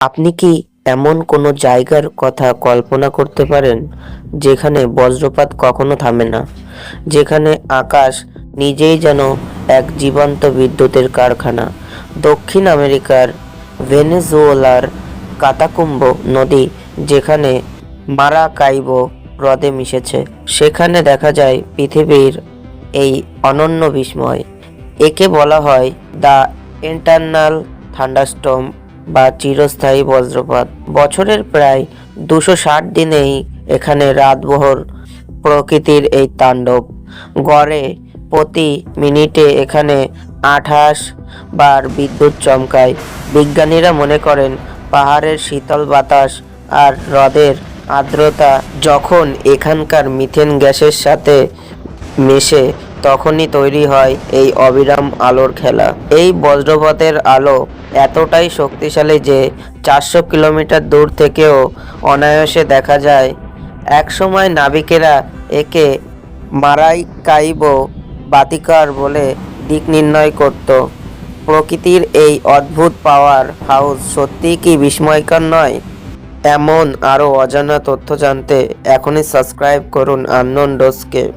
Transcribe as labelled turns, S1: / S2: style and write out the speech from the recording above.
S1: আপনি কি এমন কোনো জায়গার কথা কল্পনা করতে পারেন যেখানে বজ্রপাত কখনো থামে না, যেখানে আকাশ নিজেই যেন এক জীবন্ত বিদ্যুতের কারখানা? দক্ষিণ আমেরিকার ভেনেজুয়েলার কাতাকুম্বো নদী যেখানে মারাকাইবো হ্রদে মিশেছে, সেখানে দেখা যায় পৃথিবীর এই অনন্য বিস্ময়। একে বলা হয় দ্য ইটারনাল থান্ডারস্টর্ম বা চিরস্থায়ী বজ্রপাত। বছরের প্রায় 260 দিনেই এখানে রাতভর প্রকৃতির এই তাণ্ডব। গড়ে প্রতি মিনিটে এখানে 28 বার বিদ্যুৎ চমকায়। বিজ্ঞানীরা মনে করেন পাহাড়ের শীতল বাতাস আর হ্রদের আর্দ্রতা যখন এখানকার মিথেন গ্যাসের সাথে মেশে, তখনই তৈরি হয় এই অবিরাম আলোর খেলা। এই বজ্রপাতের আলো এতটাই শক্তিশালী যে 400 কিলোমিটার দূর থেকেও অনায়াসে দেখা যায়। একসময় নাবিকেরা একে মারাকাইবো বাতিকার বলে দিক নির্ণয় করত। প্রকৃতির এই অদ্ভুত পাওয়ার হাউস সত্যিই কি বিস্ময়কর নয়? এমন আরও অজানা তথ্য জানতে এখনই সাবস্ক্রাইব করুন আননোন ডোজকে।